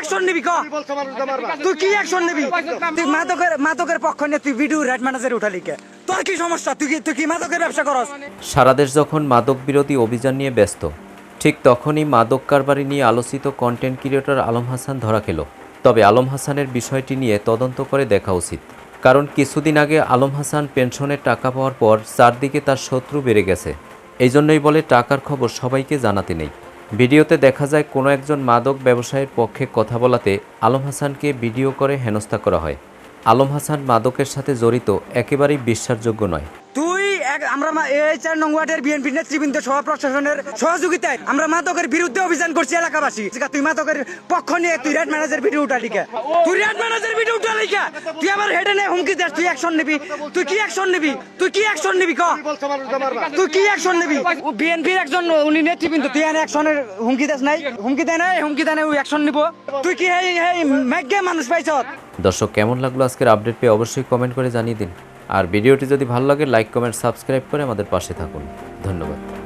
Action নিবি ক তুই কি অ্যাকশন নিবি তুই মাদকের পক্ষ নিয়ে তুই ভিডিও রাইট ম্যানেজারে উঠালি কে তোর কি সমস্যা তুই কি মাদকের ব্যবসা করস সারা দেশ যখন মাদক বিরোধী অভিযান নিয়ে ব্যস্ত ঠিক তখনই মাদক কারবারি নিয়ে আলোচিত কন্টেন্ট ক্রিয়েটর আলম হাসান ধরা খেল তবে আলম হাসানের বিষয়টি নিয়ে তদন্ত করে দেখা উচিত কারণ কিছুদিন আগে আলম হাসান পেনশনের টাকা পাওয়ার পর চারদিকে তার শত্রু বেড়ে গেছে এই জন্যই বলে টাকার খবর সবাইকে জানাতে নেই ভিডিওতে দেখা যায় কোনো একজন মাদক ব্যবসায়ীর পক্ষে কথা বলাতে আলম হাসানকে ভিডিও করে হেনস্থা করা হয় আলম হাসান মাদকের সাথে জড়িত একেবারেই বিশ্বাসযোগ্য নয় তুই আমরা এই 4 নং ওয়ার্ডের বিএনপি নেতৃবৃন্দ সহ প্রশাসনের সহযোগিতায় আমরা মাদকের বিরুদ্ধে অভিযান করছি এলাকাবাসী তুই মাদকের পক্ষ নিয়ে তুই রেড ম্যানেজার ভিডিও উঠালি কে তুই রেড ম্যানেজার ভিডিও উঠালি কে তুই আমার হেডে নে হুমকি দেস তুই অ্যাকশন নিবি তুই কি অ্যাকশন নিবি ক তুই কি অ্যাকশন নিবি বিএনপির একজন উনি নেতৃবৃন্দ তুই অ্যাকশনের হুমকি দেস নাই হুমকি দেয় না ওই অ্যাকশন নিব তুই কি এই ম্যাগে মানুষ পাইছ দর্শক কেমন লাগলো আজকের আপডেট পেয়ে অবশ্যই কমেন্ট করে জানিয়ে দিন আর ভিডিওটি যদি ভালো লাগে লাইক কমেন্ট সাবস্ক্রাইব করে আমাদের পাশে থাকুন ধন্যবাদ।